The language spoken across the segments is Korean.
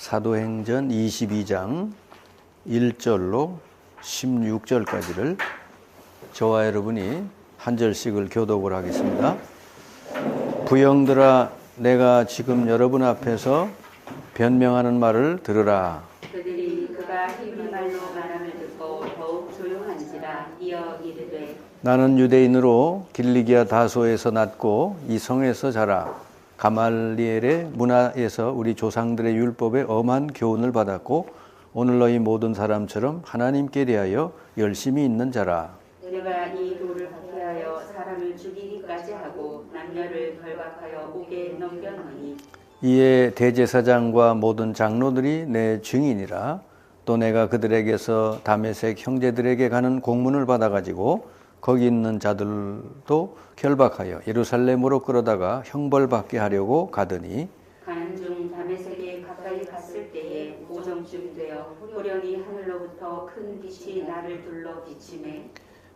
사도행전 22장 1절로 16절까지를 저와 여러분이 한 절씩을 교독을 하겠습니다. 부형들아, 내가 지금 여러분 앞에서 변명하는 말을 들으라. 그들이 그가 히브리 말로 말함을 듣고 더욱 조용한지라. 이어 이르되, 나는 유대인으로 길리기아 다소에서 났고 이 성에서 자라. 가말리엘의 문화에서 우리 조상들의 율법에 엄한 교훈을 받았고 오늘 너희 모든 사람처럼 하나님께 대하여 열심히 있는 자라. 내가 이 돌을 박해하여 사람을 죽이기까지 하고 남녀를 결박하여 옥에 넘겨놓으니 이에 대제사장과 모든 장로들이 내 증인이라. 또 내가 그들에게서 다메섹 형제들에게 가는 공문을 받아가지고 거기 있는 자들도 결박하여 예루살렘으로 끌어다가 형벌받게 하려고 가더니 가는 중 다메섹에 가까이 갔을 때에 오정쯤 되어 호련히 하늘로부터 큰 빛이 나를 둘러 비치매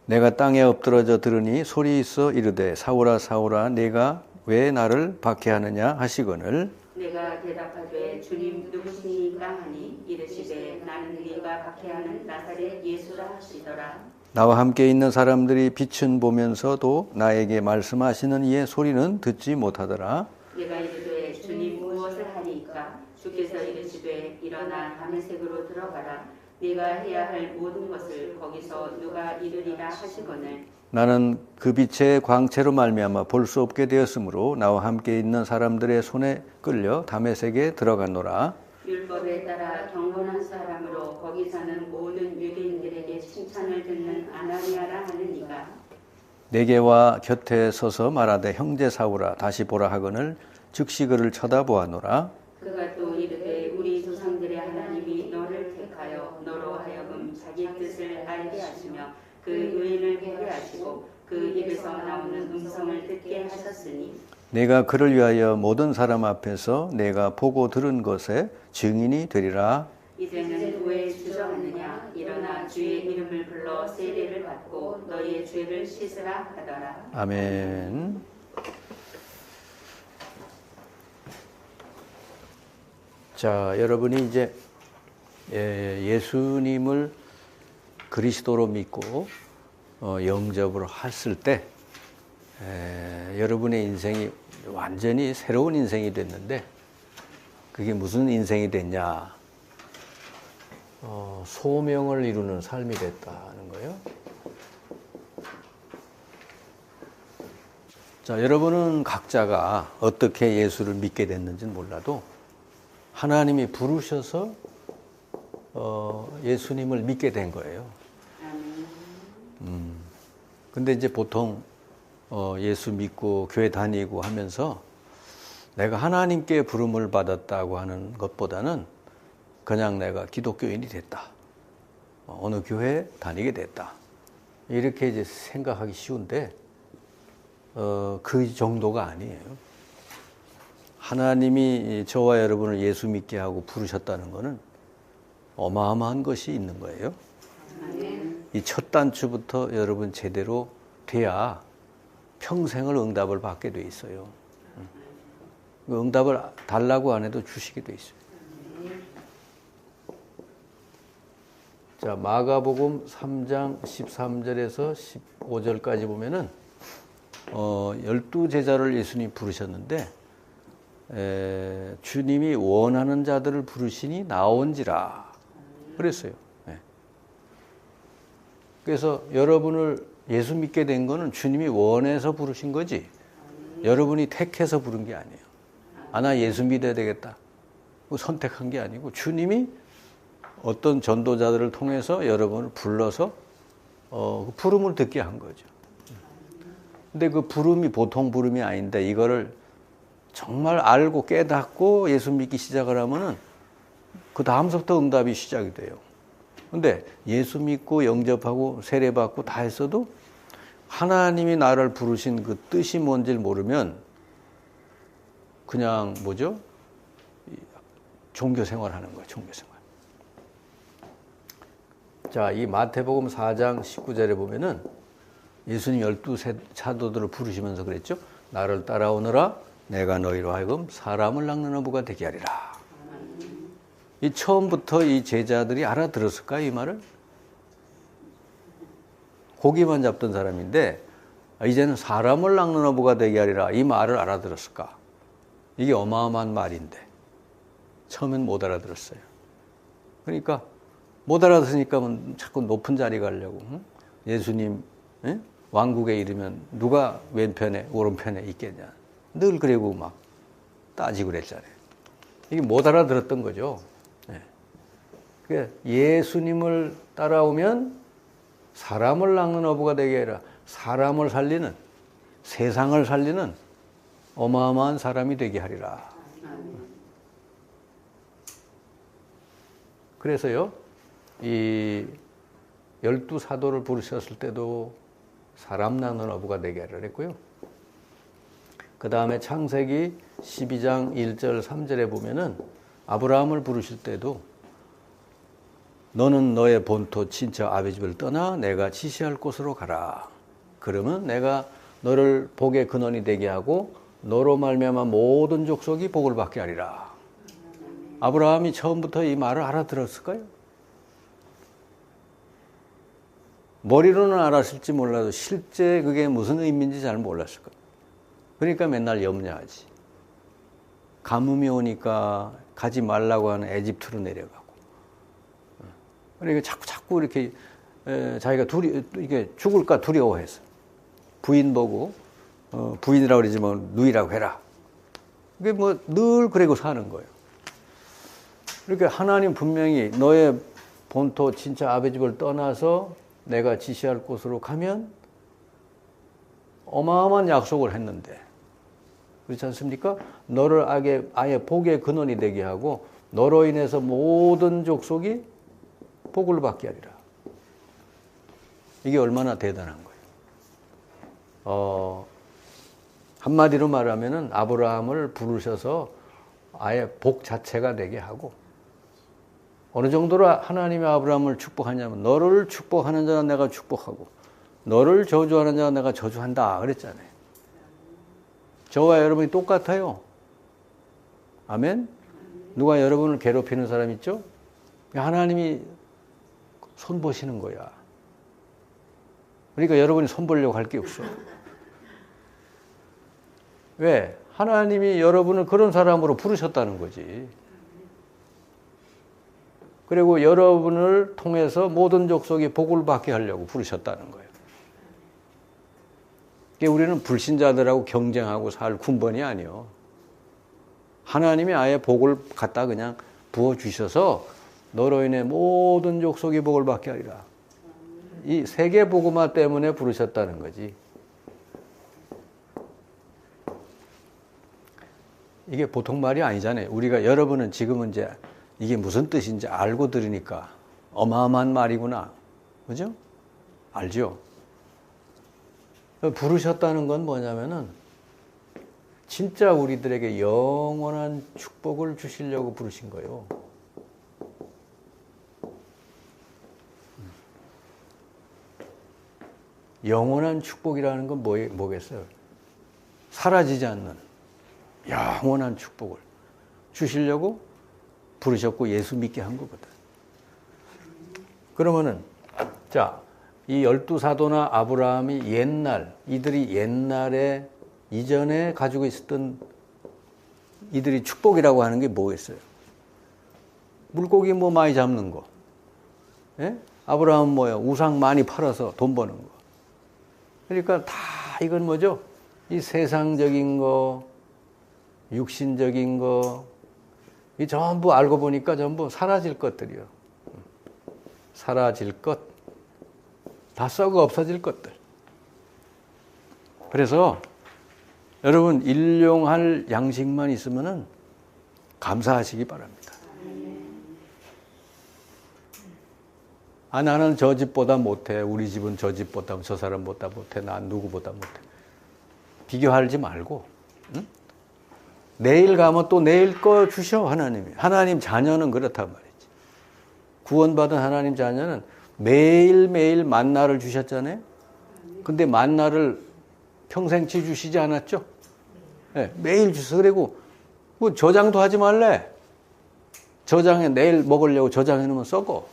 내가 땅에 엎드러져 들으니 소리 있어 이르되 사울아 사울아 내가 왜 나를 박해하느냐 하시거늘 내가 대답하되 주님 누구시니까 하니 이르시되 나는 네가 박해하는 나사렛 예수라 하시더라. 나와 함께 있는 사람들이 빛은 보면서도 나에게 말씀하시는 이의 소리는 듣지 못하더라. 내가 이르되 주님 무엇을 하리이까? 주께서 이르시되 일어나 다메섹으로 들어가라. 네가 해야 할 모든 것을 거기서 누가 이르리라 하시거늘 나는 그 빛의 광채로 말미암아 볼 수 없게 되었으므로 나와 함께 있는 사람들의 손에 끌려 다메섹에 들어갔노라. 율법에 따라 경건한 사람으로 거기 사는 모든 유대인들에게 칭찬을 듣는 아나니아라 하는 이가 내게와 곁에 서서 말하되 형제 사울아 다시 보라 하거늘 즉시 그를 쳐다보아노라. 그가 또 이르되 우리 조상들의 하나님이 너를 택하여 너로 하여금 자기 뜻을 알게 하시며 그 의인을 보게 하시고 그 입에서 나오는 음성을 듣게 하셨으니 내가 그를 위하여 모든 사람 앞에서 내가 보고 들은 것에 증인이 되리라. 이제는 왜 주저하느냐? 일어나 주의 이름을 불러 세례를 받고 너희의 죄를 씻으라 하더라. 아멘. 자, 여러분이 이제 예수님을 그리스도로 믿고 영접을 했을 때 여러분의 인생이 완전히 새로운 인생이 됐는데 그게 무슨 인생이 됐냐? 소명을 이루는 삶이 됐다는 거예요. 자, 여러분은 각자가 어떻게 예수를 믿게 됐는지는 몰라도 하나님이 부르셔서 예수님을 믿게 된 거예요. 근데 이제 보통 예수 믿고 교회 다니고 하면서 내가 하나님께 부름을 받았다고 하는 것보다는 그냥 내가 기독교인이 됐다. 어느 교회에 다니게 됐다. 이렇게 이제 생각하기 쉬운데 그 정도가 아니에요. 하나님이 저와 여러분을 예수 믿게 하고 부르셨다는 것은 어마어마한 것이 있는 거예요. 이 첫 단추부터 여러분 제대로 돼야 평생을 응답을 받게 돼 있어요. 응답을 달라고 안 해도 주시게 돼 있어요. 자, 마가복음 3장 13절에서 15절까지 보면은 12제자를 예수님이 부르셨는데 주님이 원하는 자들을 부르시니 나온지라 그랬어요. 그래서 여러분을 예수 믿게 된 거는 주님이 원해서 부르신 거지 여러분이 택해서 부른 게 아니에요. 나 예수 믿어야 되겠다 선택한 게 아니고 주님이 어떤 전도자들을 통해서 여러분을 불러서 그 부름을 듣게 한 거죠. 근데 그 부름이 보통 부름이 아닌데 이거를 정말 알고 깨닫고 예수 믿기 시작을 하면은 그 다음서부터 응답이 시작이 돼요. 근데 예수 믿고 영접하고 세례받고 다 했어도 하나님이 나를 부르신 그 뜻이 뭔지를 모르면 그냥 뭐죠? 종교 생활하는 거예요. 종교 생활. 자, 이 마태복음 4장 19절에 보면은 예수님 12 사도들을 부르시면서 그랬죠. 나를 따라오너라 내가 너희로 하여금 사람을 낚는 어부가 되게 하리라. 이 처음부터 이 제자들이 알아들었을까, 이 말을? 고기만 잡던 사람인데 이제는 사람을 낚는 어부가 되게 하리라, 이 말을 알아들었을까? 이게 어마어마한 말인데 처음엔 못 알아들었어요. 그러니까 못 알아들으니까 자꾸 높은 자리 가려고, 응? 예수님 왕국에 이르면 누가 왼편에 오른편에 있겠냐, 늘 그러고 막 따지고 그랬잖아요. 이게 못 알아들었던 거죠. 그러니까 예수님을 따라오면 사람을 낚는 어부가 되게 아니라 사람을 살리는, 세상을 살리는 어마어마한 사람이 되게 하리라. 그래서요, 이 12사도를 부르셨을 때도 사람 낚는 어부가 되게 하리라 그랬고요. 그 다음에 창세기 12장 1절 3절에 보면은 아브라함을 부르실 때도 너는 너의 본토 친척 아비 집을 떠나 내가 지시할 곳으로 가라. 그러면 내가 너를 복의 근원이 되게 하고 너로 말미암아 모든 족속이 복을 받게 하리라. 아브라함이 처음부터 이 말을 알아들었을까요? 머리로는 알았을지 몰라도 실제 그게 무슨 의미인지 잘 몰랐을 거예요. 그러니까 맨날 염려하지. 가뭄이 오니까 가지 말라고 하는 에집트로 내려가고. 그러니까 자꾸 이렇게 자기가 이게 죽을까 두려워해서 부인 보고 부인이라고 그러지 뭐 누이라고 해라. 그게 뭐 늘 그러고 사는 거예요. 그러니까 하나님 분명히 너의 본토 친척 아버지 집을 떠나서 내가 지시할 곳으로 가면 어마어마한 약속을 했는데 그렇지 않습니까? 너를 아예 복의 근원이 되게 하고 너로 인해서 모든 족속이 복을 받게 하리라. 이게 얼마나 대단한 거예요. 한마디로 말하면은 아브라함을 부르셔서 아예 복 자체가 되게 하고, 어느 정도로 하나님이 아브라함을 축복하냐면 너를 축복하는 자는 내가 축복하고 너를 저주하는 자는 내가 저주한다 그랬잖아요. 저와 여러분이 똑같아요. 아멘? 누가 여러분을 괴롭히는 사람 있죠? 하나님이 손 보시는 거야. 그러니까 여러분이 손 보려고 할 게 없어. 왜? 하나님이 여러분을 그런 사람으로 부르셨다는 거지. 그리고 여러분을 통해서 모든 족속이 복을 받게 하려고 부르셨다는 거예요. 우리는 불신자들하고 경쟁하고 살 군번이 아니요. 하나님이 아예 복을 갖다 그냥 부어주셔서 너로 인해 모든 족속이 복을 받게 하리라. 이 세계 복음화 때문에 부르셨다는 거지. 이게 보통 말이 아니잖아요. 우리가 여러분은 지금은 이제 이게 무슨 뜻인지 알고 들으니까 어마어마한 말이구나. 그죠? 알죠? 부르셨다는 건 뭐냐면은 진짜 우리들에게 영원한 축복을 주시려고 부르신 거예요. 영원한 축복이라는 건 뭐겠어요? 사라지지 않는 영원한 축복을 주시려고 부르셨고 예수 믿게 한 거거든. 그러면은 자, 이 12사도나 아브라함이 이들이 옛날에 이전에 가지고 있었던 이들이 축복이라고 하는 게 뭐겠어요? 물고기 뭐 많이 잡는 거. 예? 아브라함은 뭐예요? 우상 많이 팔아서 돈 버는 거. 그러니까 다 이건 뭐죠? 이 세상적인 거, 육신적인 거, 이 전부 알고 보니까 전부 사라질 것들이요. 사라질 것, 다 썩어 없어질 것들. 그래서 여러분 일용할 양식만 있으면은 감사하시기 바랍니다. 아, 나는 저 집보다 못해. 우리 집은 저 집보다, 저 사람보다 못해. 난 누구보다 못해. 비교하지 말고, 응? 내일 가면 또 내일 거 주셔, 하나님이. 하나님 자녀는 그렇단 말이지. 구원받은 하나님 자녀는 매일매일 만나를 주셨잖아요. 근데 만나를 평생치 주시지 않았죠? 네, 매일 주셔서. 그리고 뭐 저장도 하지 말래. 저장해, 내일 먹으려고 저장해 놓으면 썩어.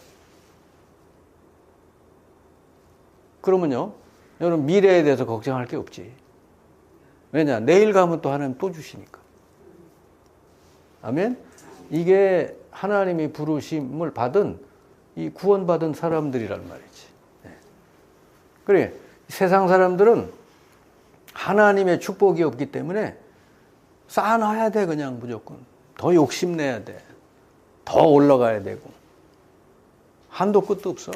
그러면요, 여러분 미래에 대해서 걱정할 게 없지. 왜냐? 내일 가면 또 하나님 또 주시니까. 아멘? 이게 하나님이 부르심을 받은, 이 구원받은 사람들이란 말이지. 네. 그래, 세상 사람들은 하나님의 축복이 없기 때문에 쌓아놔야 돼, 그냥 무조건. 더 욕심내야 돼. 더 올라가야 되고. 한도 끝도 없어.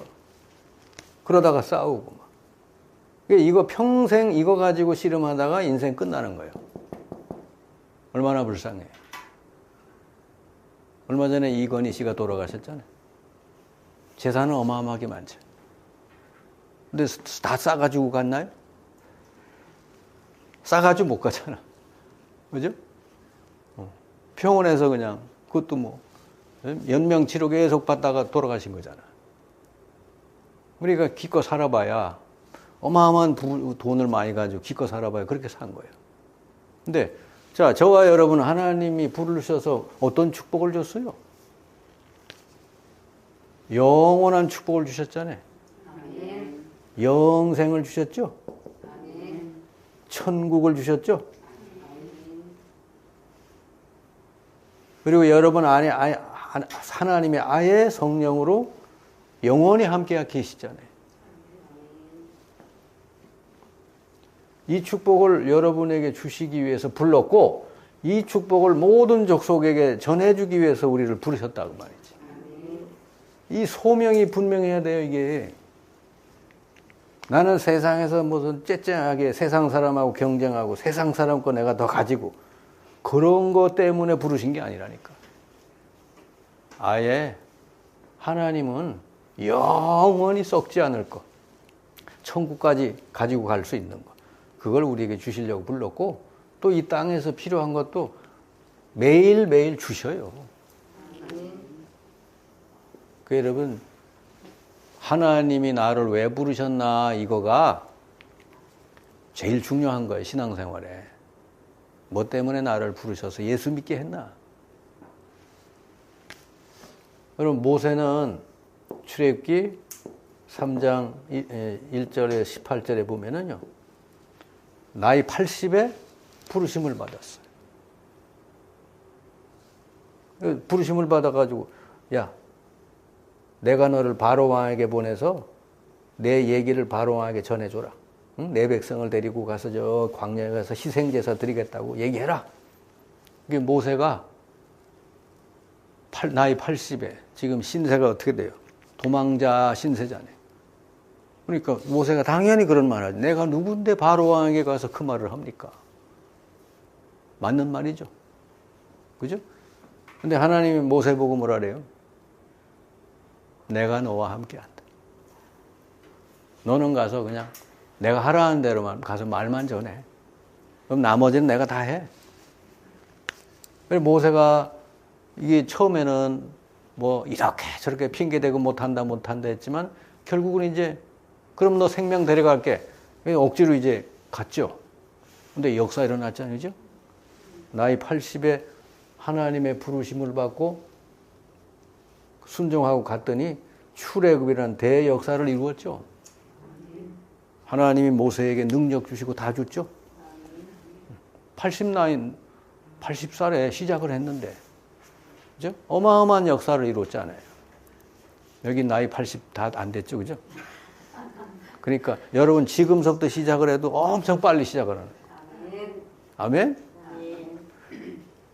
그러다가 싸우고 막. 이거 평생 이거 가지고 씨름하다가 인생 끝나는 거예요. 얼마나 불쌍해. 얼마 전에 이건희 씨가 돌아가셨잖아요. 재산은 어마어마하게 많죠. 근데 다 싸가지고 갔나요? 싸가지고 못 가잖아. 그죠? 병원에서 그냥 그것도 뭐 연명치료 계속 받다가 돌아가신 거잖아. 우리가 기껏 살아봐야 어마어마한 돈을 많이 가지고 기껏 살아봐야 그렇게 산 거예요. 근데 자, 저와 여러분 하나님이 부르셔서 어떤 축복을 줬어요? 영원한 축복을 주셨잖아요. 아멘. 영생을 주셨죠? 아멘. 천국을 주셨죠? 그리고 여러분 안에 하나님의 아예 성령으로 영원히 함께 계시잖아요. 이 축복을 여러분에게 주시기 위해서 불렀고, 이 축복을 모든 족속에게 전해주기 위해서 우리를 부르셨다고 말이지. 이 소명이 분명해야 돼요, 이게. 나는 세상에서 무슨 째째하게 세상 사람하고 경쟁하고 세상 사람 거 내가 더 가지고 그런 것 때문에 부르신 게 아니라니까. 아예 하나님은 영원히 썩지 않을 것, 천국까지 가지고 갈 수 있는 것, 그걸 우리에게 주시려고 불렀고, 또 이 땅에서 필요한 것도 매일매일 주셔요. 그 여러분, 하나님이 나를 왜 부르셨나, 이거가 제일 중요한 거예요, 신앙생활에. 뭐 때문에 나를 부르셔서 예수 믿게 했나? 여러분, 모세는 출애굽기 3장 1절에 18절에 보면은요, 나이 80에 부르심을 받았어요. 부르심을 받아가지고, 야, 내가 너를 바로 왕에게 보내서 내 얘기를 바로 왕에게 전해줘라. 응? 내 백성을 데리고 가서 저 광야에 가서 희생제사 드리겠다고 얘기해라. 이게 모세가 나이 80에 지금 신세가 어떻게 돼요? 도망자 신세잖아요. 그러니까 모세가 당연히 그런 말 하지. 내가 누군데 바로 왕에게 가서 그 말을 합니까? 맞는 말이죠. 그죠? 근데 하나님이 모세 보고 뭐라 그래요? 내가 너와 함께 한다. 너는 가서 그냥 내가 하라는 대로만 가서 말만 전해. 그럼 나머지는 내가 다 해. 그래서 모세가 이게 처음에는 뭐 이렇게 저렇게 핑계대고 못한다 했지만 결국은 이제 그럼 너 생명 데려갈게. 억지로 이제 갔죠. 근데 역사 일어났잖아요. 그죠? 나이 80에 하나님의 부르심을 받고 순종하고 갔더니 출애굽이라는 대역사를 이루었죠. 하나님이 모세에게 능력 주시고 다 줬죠. 80살에 시작을 했는데, 그죠? 어마어마한 역사를 이뤘잖아요. 여기 나이 80 다 안 됐죠, 그죠? 그러니까 여러분 지금서부터 시작을 해도 엄청 빨리 시작을 하는 거예요. 아멘?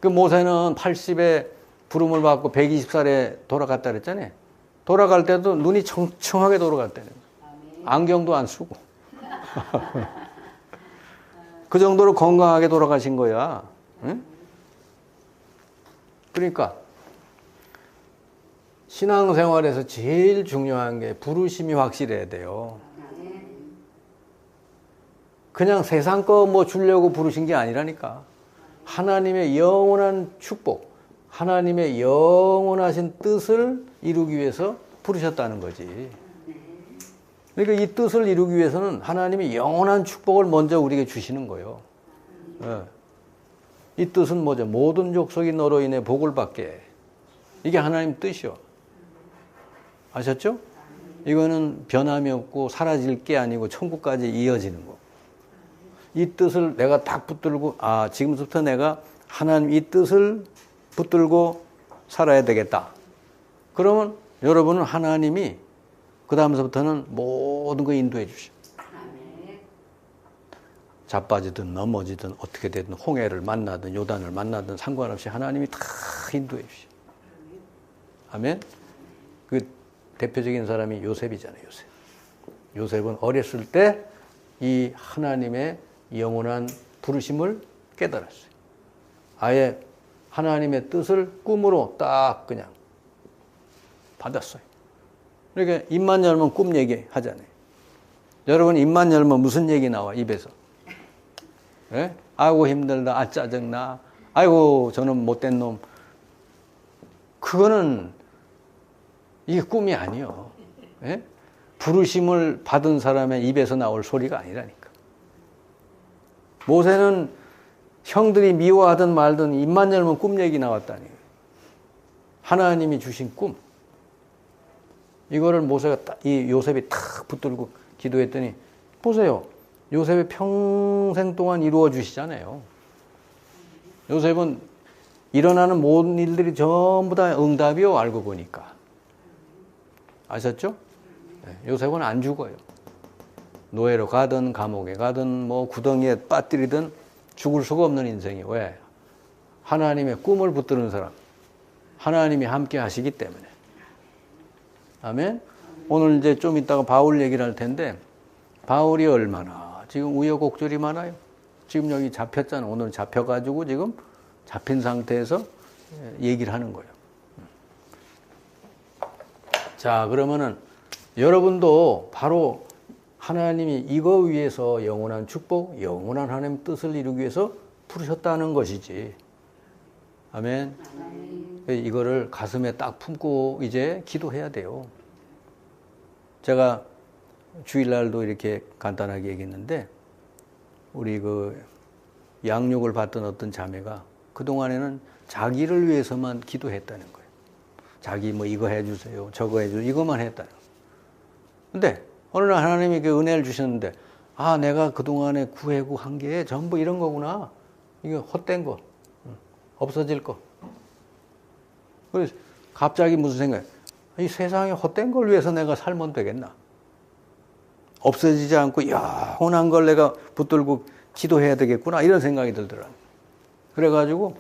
그 모세는 80에 부름을 받고 120살에 돌아갔다 그랬잖아요. 돌아갈 때도 눈이 청청하게 돌아갔다는 거예요. 안경도 안 쓰고. 그 정도로 건강하게 돌아가신 거야. 응? 그러니까 신앙생활에서 제일 중요한 게 부르심이 확실해야 돼요. 그냥 세상 거 뭐 주려고 부르신 게 아니라니까. 하나님의 영원한 축복, 하나님의 영원하신 뜻을 이루기 위해서 부르셨다는 거지. 그러니까 이 뜻을 이루기 위해서는 하나님이 영원한 축복을 먼저 우리에게 주시는 거예요. 이 뜻은 뭐죠? 모든 족속이 너로 인해 복을 받게. 이게 하나님 뜻이요. 아셨죠? 이거는 변함이 없고 사라질 게 아니고 천국까지 이어지는 거. 이 뜻을 내가 딱 붙들고 지금부터 내가 하나님 이 뜻을 붙들고 살아야 되겠다. 그러면 여러분은 하나님이 그 다음서부터는 모든 거 인도해 주셔. 자빠지든 넘어지든 어떻게 되든 홍해를 만나든 요단을 만나든 상관없이 하나님이 다 인도해 주셔. 아멘. 그 대표적인 사람이 요셉이잖아요. 요셉은 어렸을 때 이 하나님의 영원한 부르심을 깨달았어요. 아예 하나님의 뜻을 꿈으로 딱 그냥 받았어요. 그러니까 입만 열면 꿈 얘기 하잖아요. 여러분 입만 열면 무슨 얘기 나와 입에서? 예? 아이고 힘들다, 짜증나, 아이고 저는 못된 놈. 그거는 이게 꿈이 아니요. 예? 부르심을 받은 사람의 입에서 나올 소리가 아니라니까. 모세는 형들이 미워하든 말든 입만 열면 꿈 얘기 나왔다니. 하나님이 주신 꿈. 이거를 모세가 이 요셉이 탁 붙들고 기도했더니 보세요. 요셉이 평생 동안 이루어 주시잖아요. 요셉은 일어나는 모든 일들이 전부 다 응답이요, 알고 보니까. 아셨죠? 요셉은 안 죽어요. 노예로 가든 감옥에 가든 뭐 구덩이에 빠뜨리든 죽을 수가 없는 인생이. 왜? 하나님의 꿈을 붙드는 사람. 하나님이 함께 하시기 때문에. 아멘? 오늘 이제 좀 이따가 바울 얘기를 할 텐데 바울이 얼마나 지금 우여곡절이 많아요. 지금 여기 잡혔잖아. 오늘 잡혀가지고 지금 잡힌 상태에서 얘기를 하는 거예요. 자, 그러면은 여러분도 바로 하나님이 이거 위해서 영원한 축복, 영원한 하나님 뜻을 이루기 위해서 부르셨다는 것이지. 아멘. 이거를 가슴에 딱 품고 이제 기도해야 돼요. 제가 주일날도 이렇게 간단하게 얘기했는데 우리 그 양육을 받던 어떤 자매가 그동안에는 자기를 위해서만 기도했다는 거예요. 자기 뭐 이거 해주세요, 저거 해주세요, 이것만 했다는 거예요. 근데 어느 날 하나님이 그 은혜를 주셨는데 내가 그동안에 구해고 한 게 전부 이런 거구나. 이거 헛된 거, 없어질 거. 그래서 갑자기 무슨 생각이, 이 세상에 헛된 걸 위해서 내가 살면 되겠나? 없어지지 않고 영원한 걸 내가 붙들고 기도해야 되겠구나, 이런 생각이 들더라고요. 그래가지고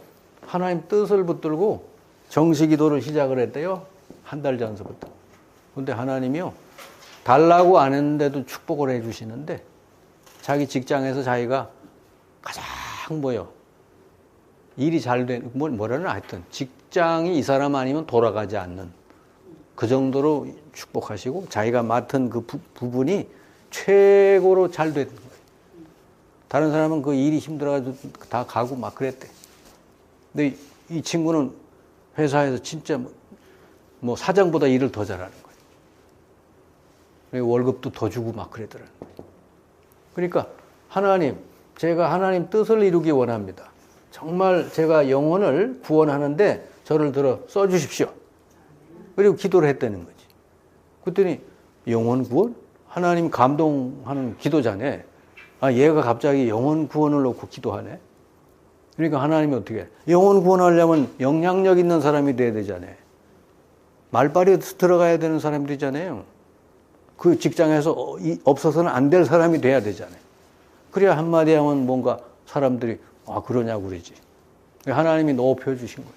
하나님 뜻을 붙들고 정시 기도를 시작을 했대요. 한 달 전서부터. 근데 하나님이요, 달라고 안 했는데도 축복을 해주시는데 자기 직장에서 자기가 가장 일이 잘 된, 뭐라는 하여튼 직장이 이 사람 아니면 돌아가지 않는 그 정도로 축복하시고 자기가 맡은 그 부분이 최고로 잘 된 거예요. 다른 사람은 그 일이 힘들어가지고 다 가고 막 그랬대. 근데 이 친구는 회사에서 진짜 뭐 사장보다 일을 더 잘하는 거예요. 월급도 더 주고 막 그러더라고요. 그러니까 하나님, 제가 하나님 뜻을 이루기 원합니다. 정말 제가 영혼을 구원하는데 저를 들어 써주십시오. 그리고 기도를 했다는 거지. 그랬더니 영혼 구원? 하나님 감동하는 기도자네. 얘가 갑자기 영혼 구원을 놓고 기도하네. 그러니까 하나님이 어떻게 해? 영혼 구원하려면 영향력 있는 사람이 돼야 되잖아요. 말빨이 들어가야 되는 사람이 되잖아요. 그 직장에서 없어서는 안 될 사람이 돼야 되잖아요. 그래야 한마디 하면 뭔가 사람들이 그러냐고 그러지. 하나님이 높여주신 거예요.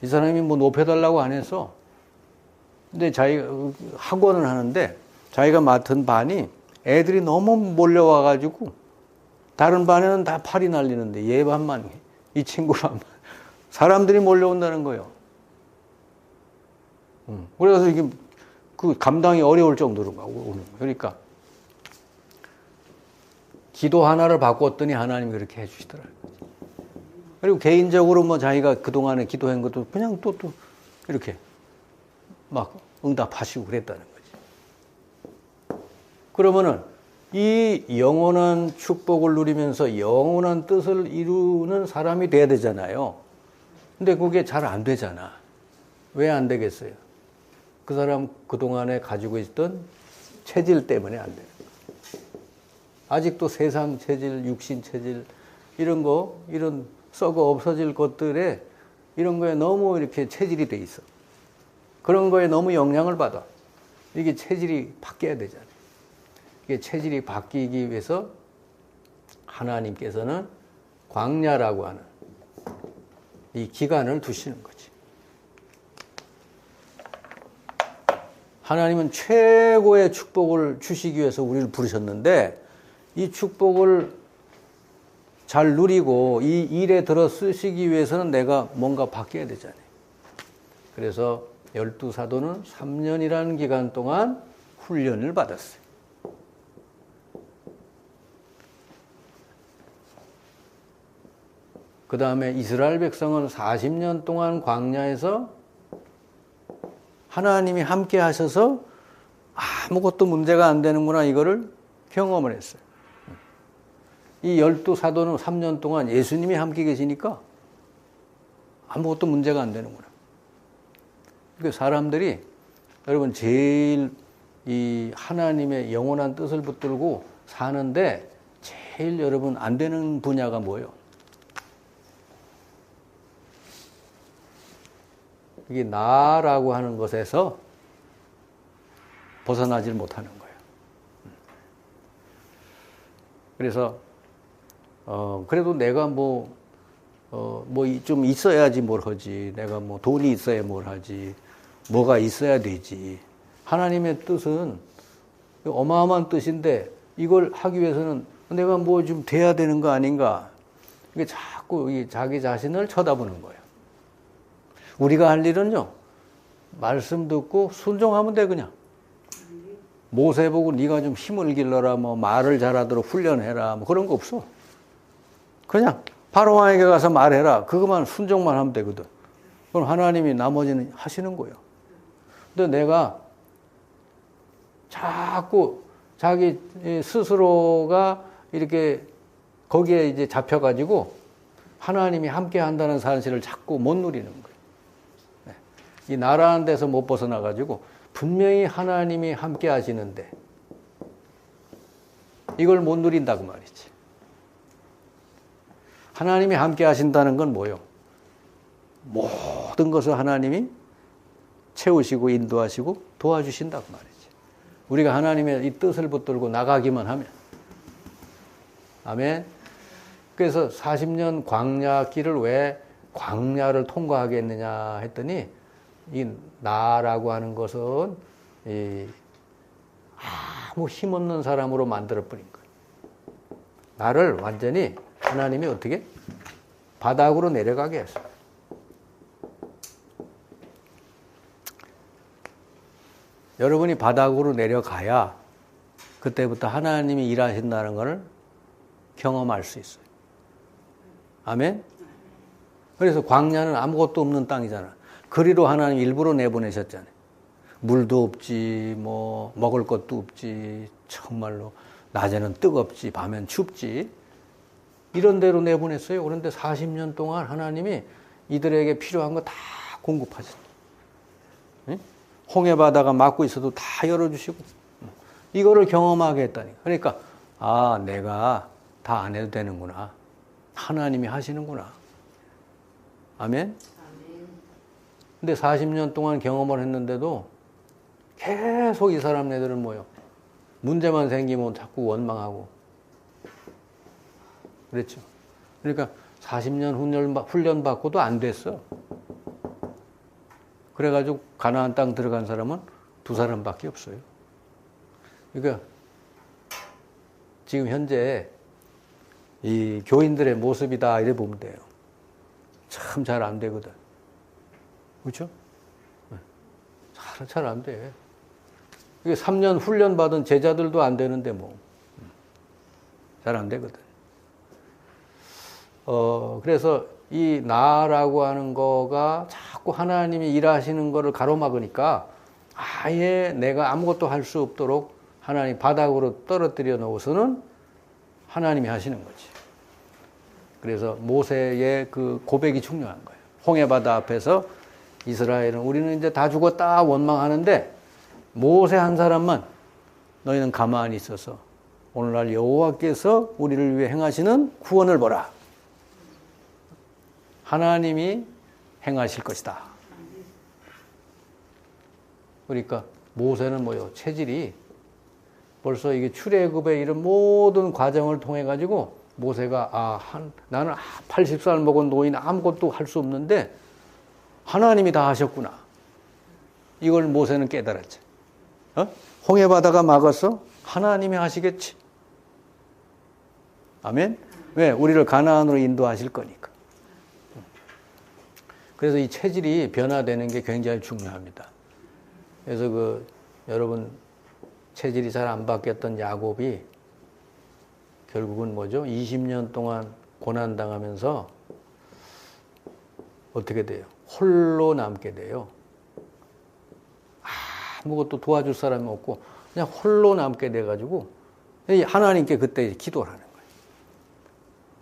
이 사람이 뭐 높여달라고 안 했어. 근데 자기가 학원을 하는데 자기가 맡은 반이 애들이 너무 몰려와가지고 다른 반에는 다 팔이 날리는데 얘 반만, 이 친구 반만 사람들이 몰려온다는 거예요. 그래서 이게 그 감당이 어려울 정도로 오는 거예요. 그러니까 기도 하나를 바꿨더니 하나님이 그렇게 해주시더라고요. 그리고 개인적으로 뭐 자기가 그동안에 기도한 것도 그냥 또 이렇게 막 응답하시고 그랬다는 거지. 그러면은 이 영원한 축복을 누리면서 영원한 뜻을 이루는 사람이 돼야 되잖아요. 근데 그게 잘 안 되잖아. 왜 안 되겠어요? 그 사람 그동안에 가지고 있던 체질 때문에 안 돼요. 아직도 세상 체질, 육신 체질, 이런 거, 이런 썩어 없어질 것들에, 이런 거에 너무 이렇게 체질이 돼 있어. 그런 거에 너무 영향을 받아. 이게 체질이 바뀌어야 되잖아요. 이게 체질이 바뀌기 위해서 하나님께서는 광야라고 하는 이 기간을 두시는 거지. 하나님은 최고의 축복을 주시기 위해서 우리를 부르셨는데, 이 축복을 잘 누리고 이 일에 들어 쓰시기 위해서는 내가 뭔가 바뀌어야 되잖아요. 그래서 12사도는 3년이라는 기간 동안 훈련을 받았어요. 그 다음에 이스라엘 백성은 40년 동안 광야에서 하나님이 함께 하셔서 아무것도 문제가 안 되는구나, 이거를 경험을 했어요. 이 12사도는 3년 동안 예수님이 함께 계시니까 아무것도 문제가 안 되는구나. 그러니까 사람들이, 여러분, 제일 이 하나님의 영원한 뜻을 붙들고 사는데 제일 여러분 안 되는 분야가 뭐예요? 이게 나라고 하는 것에서 벗어나질 못하는 거예요. 그래서 그래도 내가 좀 있어야지 뭘 하지. 내가 돈이 있어야 뭘 하지. 뭐가 있어야 되지. 하나님의 뜻은 어마어마한 뜻인데 이걸 하기 위해서는 내가 좀 돼야 되는 거 아닌가. 이게 자꾸 자기 자신을 쳐다보는 거예요. 우리가 할 일은요, 말씀 듣고 순종하면 돼, 그냥. 모세 보고 네가 좀 힘을 길러라, 말을 잘하도록 훈련해라, 그런 거 없어. 그냥 바로왕에게 가서 말해라. 그것만 순종만 하면 되거든. 그럼 하나님이 나머지는 하시는 거예요. 근데 내가 자꾸 자기 스스로가 이렇게 거기에 이제 잡혀가지고 하나님이 함께 한다는 사실을 자꾸 못 누리는 거예요. 이 나라는 데서 못 벗어나가지고 분명히 하나님이 함께 하시는데 이걸 못 누린다고 말이지. 하나님이 함께 하신다는 건 뭐예요? 모든 것을 하나님이 채우시고 인도하시고 도와주신다고 말이지. 우리가 하나님의 이 뜻을 붙들고 나가기만 하면. 아멘. 그래서 40년 광야 길을 왜 광야를 통과하게 했느냐 했더니, 이 나라고 하는 것은 아무 힘없는 사람으로 만들어버린 거예요. 나를 완전히 하나님이 어떻게? 바닥으로 내려가게 했어요. 여러분이 바닥으로 내려가야 그때부터 하나님이 일하신다는 것을 경험할 수 있어요. 아멘? 그래서 광야는 아무것도 없는 땅이잖아. 그리로 하나님 일부러 내보내셨잖아요. 물도 없지, 먹을 것도 없지, 정말로 낮에는 뜨겁지, 밤엔 춥지. 이런 데로 내보냈어요. 그런데 40년 동안 하나님이 이들에게 필요한 거 다 공급하셨어요. 홍해 바다가 막고 있어도 다 열어주시고, 이거를 경험하게 했다니까. 그러니까 내가 다 안 해도 되는구나. 하나님이 하시는구나. 아멘? 근데 40년 동안 경험을 했는데도 계속 이 사람네들은 뭐예요? 문제만 생기면 자꾸 원망하고. 그랬죠. 그러니까 40년 훈련 받고도 안 됐어. 그래가지고 가나안 땅 들어간 사람은 2사람밖에 없어요. 그러니까 지금 현재 이 교인들의 모습이다 이래 보면 돼요. 참 잘 안 되거든. 그렇죠? 잘 안 돼. 이게 3년 훈련 받은 제자들도 안 되는데 잘 안 되거든. 그래서 이 나라고 하는 거가 자꾸 하나님이 일하시는 거를 가로막으니까 아예 내가 아무것도 할 수 없도록 하나님 바닥으로 떨어뜨려 놓고서는 하나님이 하시는 거지. 그래서 모세의 그 고백이 중요한 거예요. 홍해 바다 앞에서 이스라엘은 우리는 이제 다 죽었다 원망하는데 모세 한 사람만 너희는 가만히 있어서 오늘날 여호와께서 우리를 위해 행하시는 구원을 보라. 하나님이 행하실 것이다. 그러니까 모세는 뭐요? 체질이 벌써 이게 출애굽의 이런 모든 과정을 통해 가지고 모세가 나는 80살 먹은 노인 아무것도 할 수 없는데 하나님이 다 하셨구나. 이걸 모세는 깨달았지. 홍해 바다가 막았어? 하나님이 하시겠지. 아멘? 왜? 우리를 가나안으로 인도하실 거니까. 그래서 이 체질이 변화되는 게 굉장히 중요합니다. 그래서 여러분 체질이 잘 안 바뀌었던 야곱이 결국은 뭐죠? 20년 동안 고난당하면서 어떻게 돼요? 홀로 남게 돼요. 아무것도 도와줄 사람이 없고 그냥 홀로 남게 돼가지고 하나님께 그때 기도를 하는 거예요.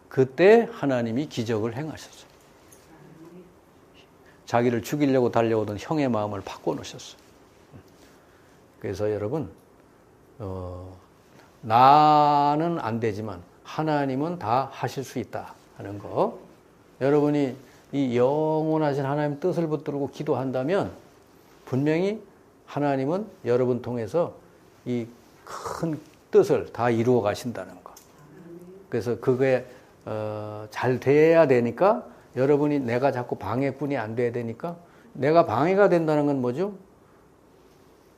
그때 하나님이 기적을 행하셨어요. 자기를 죽이려고 달려오던 형의 마음을 바꿔놓으셨어요. 그래서 여러분 나는 안 되지만 하나님은 다 하실 수 있다 하는 거. 여러분이 이 영원하신 하나님 뜻을 붙들고 기도한다면 분명히 하나님은 여러분 통해서 이 큰 뜻을 다 이루어 가신다는 거. 그래서 그게 잘 돼야 되니까 여러분이 내가 자꾸 방해뿐이 안 돼야 되니까 내가 방해가 된다는 건 뭐죠?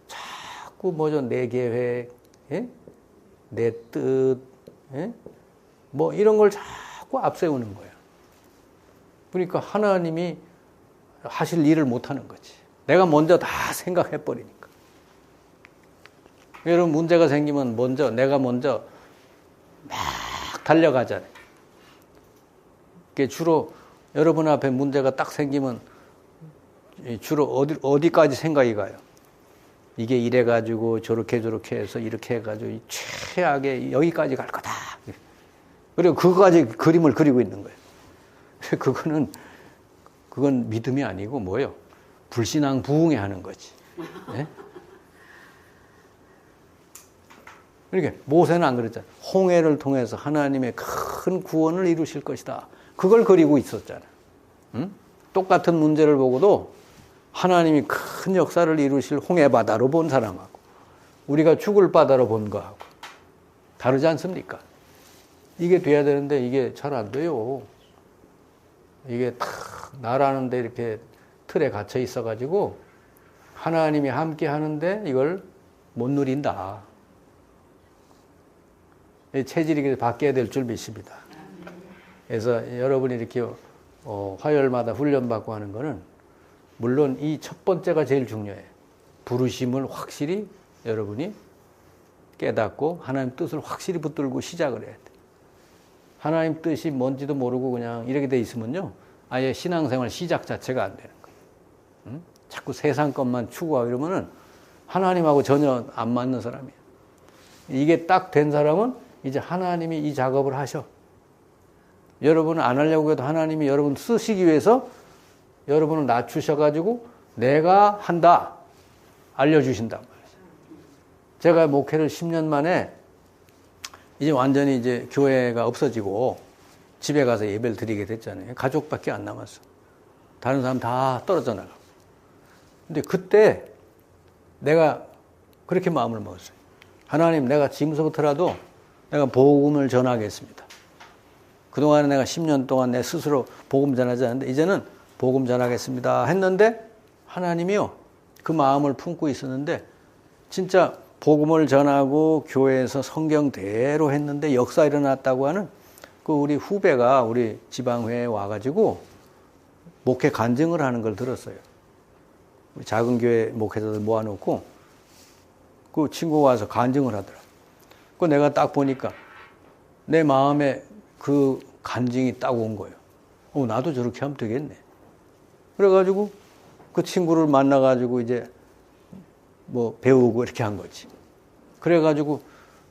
자꾸 뭐죠? 내 계획, 예? 내 뜻, 예? 뭐 이런 걸 자꾸 앞세우는 거예요. 그러니까 하나님이 하실 일을 못하는 거지. 내가 먼저 다 생각해버리니까. 여러분 문제가 생기면 내가 먼저 막 달려가잖아요. 그게 주로 여러분 앞에 문제가 딱 생기면 주로 어디까지 생각이 가요? 이게 이래가지고 저렇게 해서 이렇게 해가지고 최악의 여기까지 갈 거다. 그리고 그거까지 그림을 그리고 있는 거예요. 그건 믿음이 아니고 뭐예요? 불신앙 부흥회 하는 거지. 네? 그러니까 모세는 안 그랬잖아요. 홍해를 통해서 하나님의 큰 구원을 이루실 것이다. 그걸 그리고 있었잖아요. 응? 똑같은 문제를 보고도 하나님이 큰 역사를 이루실 홍해 바다로 본 사람하고 우리가 죽을 바다로 본 거하고 다르지 않습니까? 이게 돼야 되는데 이게 잘 안 돼요. 이게 탁 나라는데 이렇게 틀에 갇혀 있어가지고 하나님이 함께 하는데 이걸 못 누린다. 체질이 바뀌어야 될 줄 믿습니다. 그래서 여러분이 이렇게 화요일마다 훈련받고 하는 거는 물론 이 첫 번째가 제일 중요해요. 부르심을 확실히 여러분이 깨닫고 하나님 뜻을 확실히 붙들고 시작을 해야 돼. 하나님 뜻이 뭔지도 모르고 그냥 이렇게 돼 있으면요. 아예 신앙생활 시작 자체가 안 되는 거예요. 응? 자꾸 세상 것만 추구하고 이러면은 하나님하고 전혀 안 맞는 사람이에요. 이게 딱 된 사람은 이제 하나님이 이 작업을 하셔. 여러분은 안 하려고 해도 하나님이 여러분 쓰시기 위해서 여러분을 낮추셔가지고 내가 한다. 알려주신단 말이에요. 제가 목회를 10년 만에 이제 완전히 이제 교회가 없어지고 집에 가서 예배를 드리게 됐잖아요. 가족밖에 안 남았어. 다른 사람 다 떨어져 나가고. 근데 그때 내가 그렇게 마음을 먹었어요. 하나님, 내가 지금서부터라도 내가 복음을 전하겠습니다. 그동안에 내가 10년 동안 내 스스로 복음 전하지 않았는데 이제는 복음 전하겠습니다 했는데 하나님이요. 그 마음을 품고 있었는데 진짜 복음을 전하고 교회에서 성경대로 했는데 역사 일어났다고 하는 그 우리 후배가 우리 지방회에 와가지고 목회 간증을 하는 걸 들었어요. 우리 작은 교회 목회자들 모아놓고 그 친구가 와서 간증을 하더라. 그 내가 딱 보니까 내 마음에 그 간증이 딱 온 거예요. 나도 저렇게 하면 되겠네. 그래가지고 그 친구를 만나가지고 이제 뭐 배우고 이렇게 한 거지. 그래가지고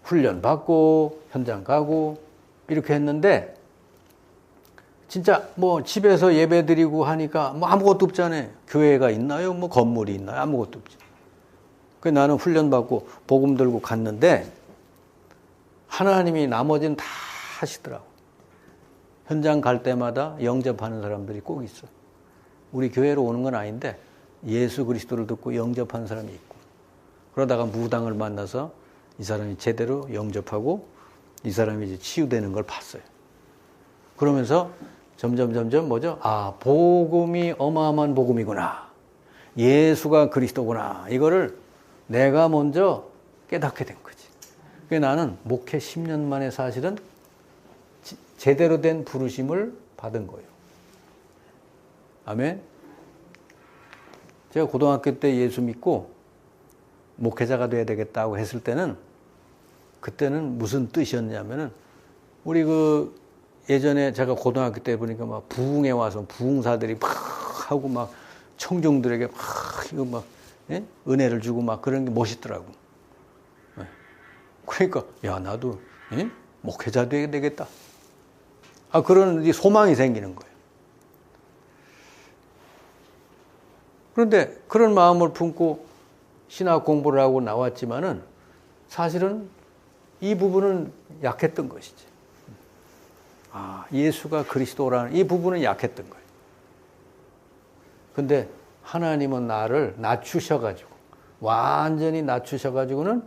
훈련 받고 현장 가고 이렇게 했는데 진짜 뭐 집에서 예배 드리고 하니까 뭐 아무것도 없잖아요. 교회가 있나요? 뭐 건물이 있나요? 아무것도 없지. 그 나는 훈련받고 복음 들고 갔는데 하나님이 나머지는 다 하시더라고. 현장 갈 때마다 영접하는 사람들이 꼭 있어. 우리 교회로 오는 건 아닌데 예수 그리스도를 듣고 영접하는 사람이 있고, 그러다가 무당을 만나서 이 사람이 제대로 영접하고 이 사람이 이제 치유되는 걸 봤어요. 그러면서 점점 뭐죠? 아, 복음이 어마어마한 복음이구나. 예수가 그리스도구나. 이거를 내가 먼저 깨닫게 된 거지. 그래서 나는 목회 10년 만에 사실은 제대로 된 부르심을 받은 거예요. 아멘. 제가 고등학교 때 예수 믿고 목회자가 돼야 되겠다고 했을 때는, 그때는 무슨 뜻이었냐면은, 우리 예전에 제가 고등학교 때 보니까 막 부흥에 와서 부흥사들이 막 하고 막 청중들에게 막 이거 막 예? 은혜를 주고 막 그런 게 멋있더라고. 예. 그러니까 야, 나도 예? 목회자 돼야 되겠다. 아, 그런 소망이 생기는 거예요. 그런데 그런 마음을 품고 신학 공부를 하고 나왔지만은 사실은 이 부분은 약했던 것이지. 아, 예수가 그리스도라는 이 부분은 약했던 거예요. 근데 하나님은 나를 낮추셔가지고, 완전히 낮추셔가지고는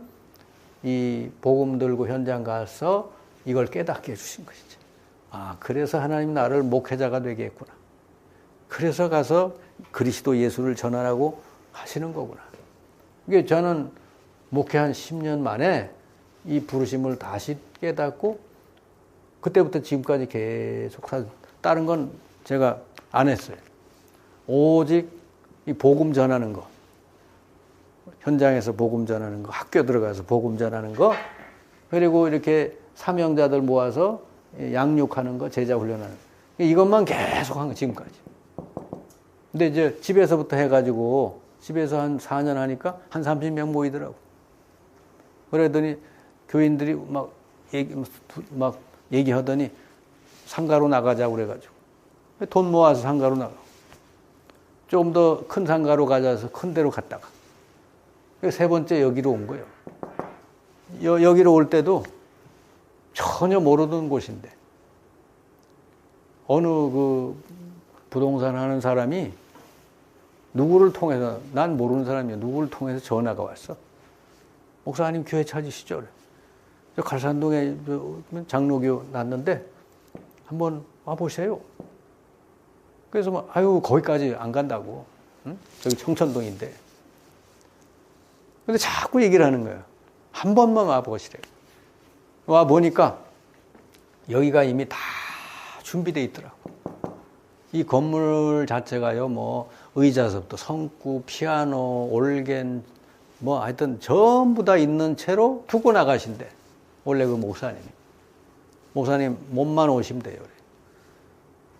이 복음 들고 현장 가서 이걸 깨닫게 해주신 것이지. 아, 그래서 하나님 나를 목회자가 되게 했구나. 그래서 가서 그리스도 예수를 전하라고 하시는 거구나. 이게 저는 목회한 10년 만에 이 부르심을 다시 깨닫고, 그때부터 지금까지 계속 다른 건 제가 안 했어요. 오직 이 복음 전하는 거, 현장에서 복음 전하는 거, 학교 들어가서 복음 전하는 거, 그리고 이렇게 사명자들 모아서 양육하는 거, 제자 훈련하는 거, 이것만 계속 한 거, 지금까지. 근데 이제 집에서부터 해가지고 집에서 한 4년 하니까 한 30명 모이더라고. 그러더니 교인들이 막 얘기하더니 상가로 나가자고 그래가지고 돈 모아서 상가로 나가고, 좀 더 큰 상가로 가자서 큰 데로 갔다가 세 번째 여기로 온 거예요. 여기로 올 때도 전혀 모르던 곳인데 어느 부동산 하는 사람이 누구를 통해서, 난 모르는 사람이야, 누구를 통해서 전화가 왔어. 목사님 교회 찾으시죠? 그래. 저 갈산동에 장로교 났는데 한번 와보세요. 그래서 막, 아유, 거기까지 안 간다고. 응? 저기 청천동인데. 근데 자꾸 얘기를 하는 거예요. 한 번만 와보시래요. 와보니까 여기가 이미 다 준비되어 있더라고. 이 건물 자체가요, 뭐, 의자서부터 성구, 피아노, 올겐, 뭐, 하여튼 전부 다 있는 채로 두고 나가신대. 원래 그 목사님이. 목사님 몸만 오시면 돼요.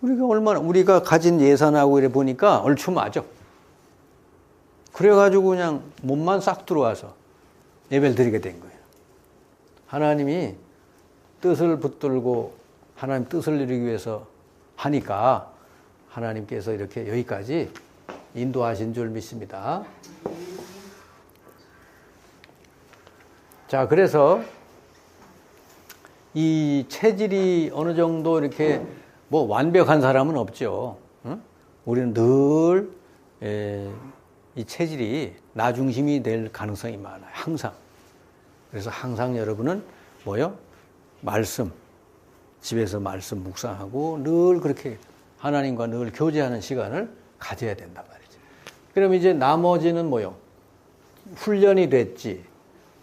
우리가 가진 예산하고 이래 보니까 얼추 맞아. 그래가지고 그냥 몸만 싹 들어와서 예배를 드리게 된 거예요. 하나님이 뜻을 붙들고 하나님 뜻을 이루기 위해서 하니까 하나님께서 이렇게 여기까지 인도하신 줄 믿습니다. 자, 그래서 이 체질이 어느 정도 이렇게 뭐 완벽한 사람은 없죠. 응? 우리는 늘 이 체질이 나 중심이 될 가능성이 많아요. 항상. 그래서 항상 여러분은 뭐요? 말씀, 집에서 말씀 묵상하고 늘 그렇게 하나님과 늘 교제하는 시간을 가져야 된단 말이죠. 그럼 이제 나머지는 뭐요? 훈련이 됐지,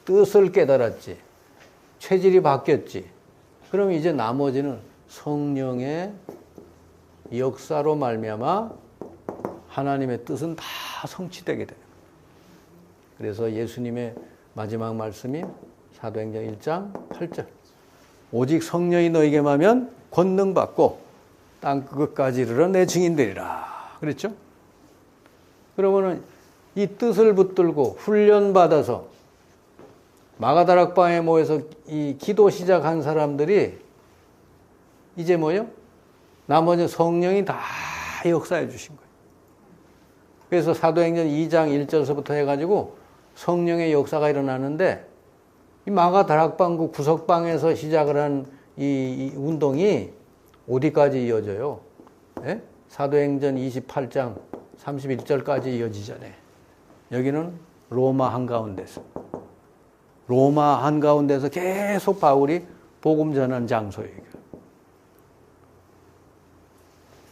뜻을 깨달았지, 체질이 바뀌었지. 그럼 이제 나머지는 성령의 역사로 말미암아 하나님의 뜻은 다 성취되게 돼요. 그래서 예수님의 마지막 말씀이 사도행전 1장 8절. 오직 성령이 너에게 임하면 권능 받고 땅 끝까지 이르러 내 증인 되리라. 그랬죠? 그러면은 이 뜻을 붙들고 훈련 받아서 마가다락방에 모여서 이 기도 시작한 사람들이 이제 뭐요? 나머지 성령이 다 역사해 주신 거예요. 그래서 사도행전 2장 1절서부터 해가지고 성령의 역사가 일어나는데 이 마가 다락방구 구석방에서 시작을 한 이 운동이 어디까지 이어져요? 예? 사도행전 28장 31절까지 이어지잖아요. 여기는 로마 한가운데서. 로마 한가운데서 계속 바울이 복음 전한 장소예요.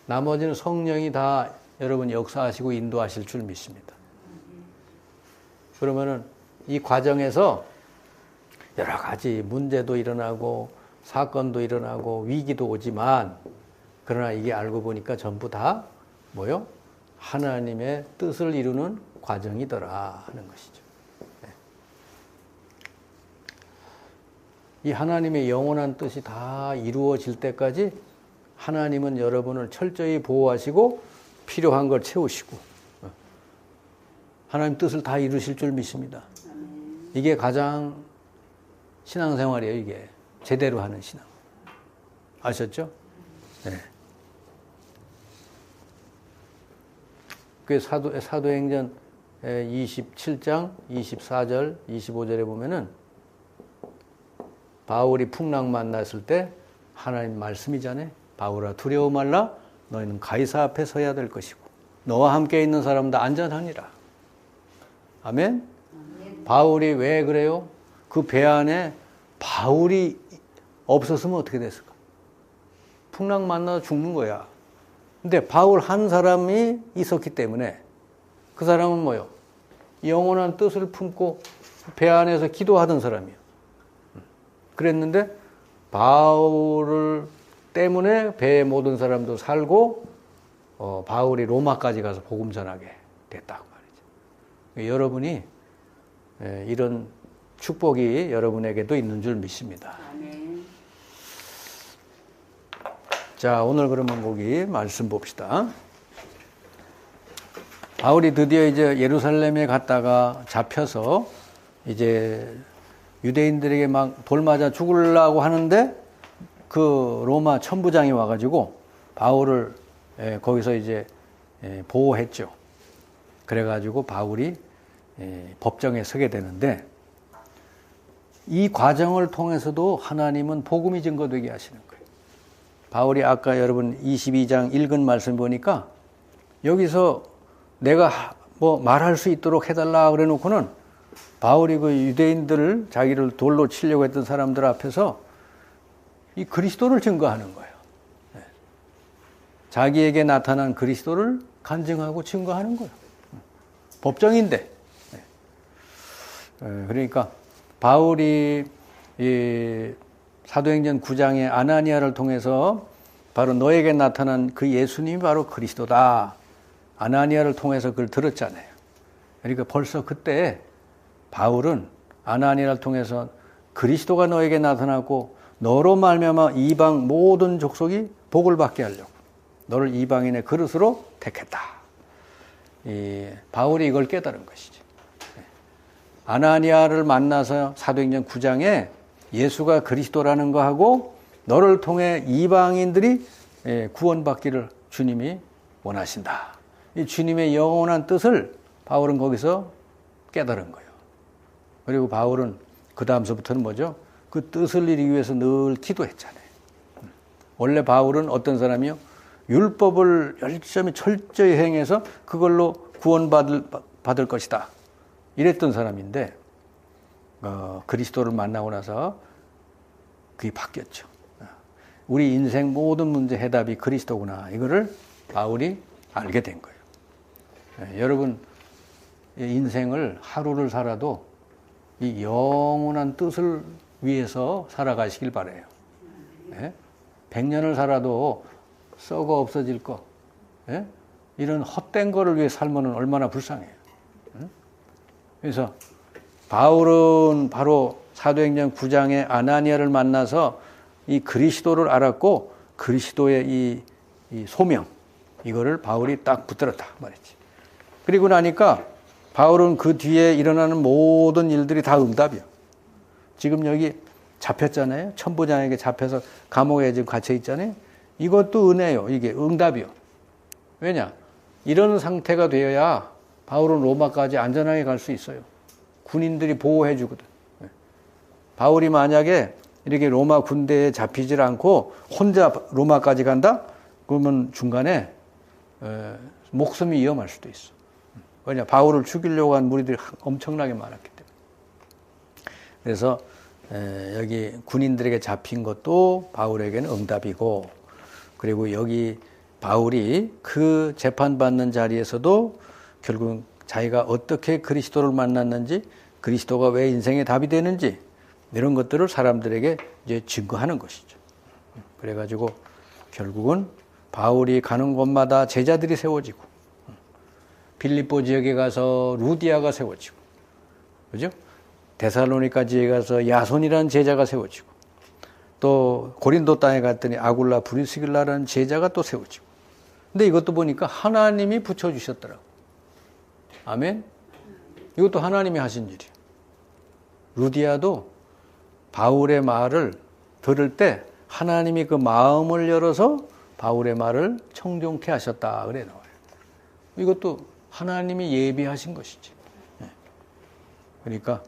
나머지는 성령이 다 여러분 역사하시고 인도하실 줄 믿습니다. 그러면은 이 과정에서 여러 가지 문제도 일어나고 사건도 일어나고 위기도 오지만 그러나 이게 알고 보니까 전부 다 뭐요? 하나님의 뜻을 이루는 과정이더라 하는 것이죠. 네. 이 하나님의 영원한 뜻이 다 이루어질 때까지 하나님은 여러분을 철저히 보호하시고 필요한 걸 채우시고 하나님 뜻을 다 이루실 줄 믿습니다. 이게 가장 신앙생활이에요. 이게 제대로 하는 신앙. 아셨죠? 네. 그 사도행전 27장 24절 25절에 보면은 바울이 풍랑 만났을 때 하나님 말씀이잖아요. 바울아 두려워 말라 너희는 가이사 앞에 서야 될 것이고 너와 함께 있는 사람도 안전하니라. 아멘? 바울이 왜 그래요? 그 배 안에 바울이 없었으면 어떻게 됐을까? 풍랑 만나서 죽는 거야. 근데 바울 한 사람이 있었기 때문에 그 사람은 뭐요? 영원한 뜻을 품고 배 안에서 기도하던 사람이에요. 그랬는데 바울 때문에 배에 모든 사람도 살고 바울이 로마까지 가서 복음 전하게 됐다고 말이죠. 여러분이 이런 축복이 여러분에게도 있는 줄 믿습니다. 아멘. 자, 오늘 그러면 거기 말씀 봅시다. 바울이 드디어 이제 예루살렘에 갔다가 잡혀서 이제 유대인들에게 막 돌 맞아 죽으려고 하는데 그 로마 천부장이 와가지고 바울을 거기서 이제 보호했죠. 그래가지고 바울이 법정에 서게 되는데 이 과정을 통해서도 하나님은 복음이 증거되게 하시는 거예요. 바울이 아까 여러분 22장 읽은 말씀 보니까 여기서 내가 뭐 말할 수 있도록 해달라 그래 놓고는 바울이 그 유대인들을 자기를 돌로 치려고 했던 사람들 앞에서 이 그리스도를 증거하는 거예요. 자기에게 나타난 그리스도를 간증하고 증거하는 거예요. 법정인데. 그러니까 바울이 이 사도행전 9장의 아나니아를 통해서 바로 너에게 나타난 그 예수님이 바로 그리스도다. 아나니아를 통해서 그걸 들었잖아요. 그러니까 벌써 그때 바울은 아나니아를 통해서 그리스도가 너에게 나타나고 너로 말미암아 이방 모든 족속이 복을 받게 하려고 너를 이방인의 그릇으로 택했다. 바울이 이걸 깨달은 것이지. 아나니아를 만나서 사도행전 9장에 예수가 그리스도라는 거하고 너를 통해 이방인들이 구원받기를 주님이 원하신다. 이 주님의 영원한 뜻을 바울은 거기서 깨달은 거예요. 그리고 바울은 그 다음서부터는 뭐죠? 그 뜻을 이루기 위해서 늘 기도했잖아요. 원래 바울은 어떤 사람이요? 율법을 열심히 철저히 행해서 그걸로 구원받을 것이다. 이랬던 사람인데 그리스도를 만나고 나서 그게 바뀌었죠. 우리 인생 모든 문제 해답이 그리스도구나. 이거를 바울이 알게 된 거예요. 여러분 인생을 하루를 살아도 이 영원한 뜻을 위해서 살아가시길 바라요. 100년을 살아도 썩어 없어질 거, 이런 헛된 거를 위해 살면 얼마나 불쌍해요. 그래서 바울은 바로 사도행전 9장의 아나니아를 만나서 이 그리스도를 알았고 그리스도의 이 소명 이거를 바울이 딱 붙들었다 말했지. 그리고 나니까 바울은 그 뒤에 일어나는 모든 일들이 다 응답이야. 지금 여기 잡혔잖아요. 천부장에게 잡혀서 감옥에 지금 갇혀 있잖아요. 이것도 은혜요. 이게 응답이요. 왜냐? 이런 상태가 되어야 바울은 로마까지 안전하게 갈 수 있어요. 군인들이 보호해 주거든. 바울이 만약에 이렇게 로마 군대에 잡히질 않고 혼자 로마까지 간다? 그러면 중간에 목숨이 위험할 수도 있어. 왜냐? 바울을 죽이려고 한 무리들이 엄청나게 많았기 때문에. 그래서 여기 군인들에게 잡힌 것도 바울에게는 응답이고, 그리고 여기 바울이 그 재판받는 자리에서도 결국 자기가 어떻게 그리스도를 만났는지, 그리스도가 왜 인생의 답이 되는지, 이런 것들을 사람들에게 이제 증거하는 것이죠. 그래가지고 결국은 바울이 가는 곳마다 제자들이 세워지고, 빌립보 지역에 가서 루디아가 세워지고, 그죠? 데살로니가 지역에 가서 야손이라는 제자가 세워지고, 또 고린도 땅에 갔더니 아굴라 브리스길라라는 제자가 또 세워지고. 근데 이것도 보니까 하나님이 붙여주셨더라고. 아멘? 이것도 하나님이 하신 일이에요. 루디아도 바울의 말을 들을 때 하나님이 그 마음을 열어서 바울의 말을 청종케 하셨다 그래 나와요. 이것도 하나님이 예비하신 것이지. 그러니까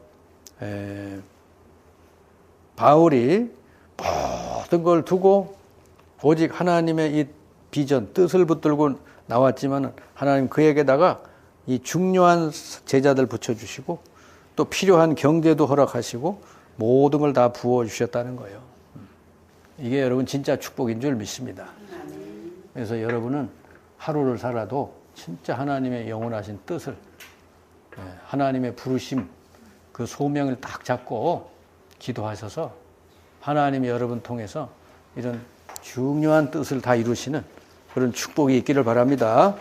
바울이 모든 걸 두고 오직 하나님의 이 비전, 뜻을 붙들고 나왔지만 하나님 그에게다가 이 중요한 제자들 붙여주시고 또 필요한 경제도 허락하시고 모든 걸 다 부어주셨다는 거예요. 이게 여러분 진짜 축복인 줄 믿습니다. 그래서 여러분은 하루를 살아도 진짜 하나님의 영원하신 뜻을, 하나님의 부르심, 그 소명을 딱 잡고 기도하셔서 하나님이 여러분 통해서 이런 중요한 뜻을 다 이루시는 그런 축복이 있기를 바랍니다.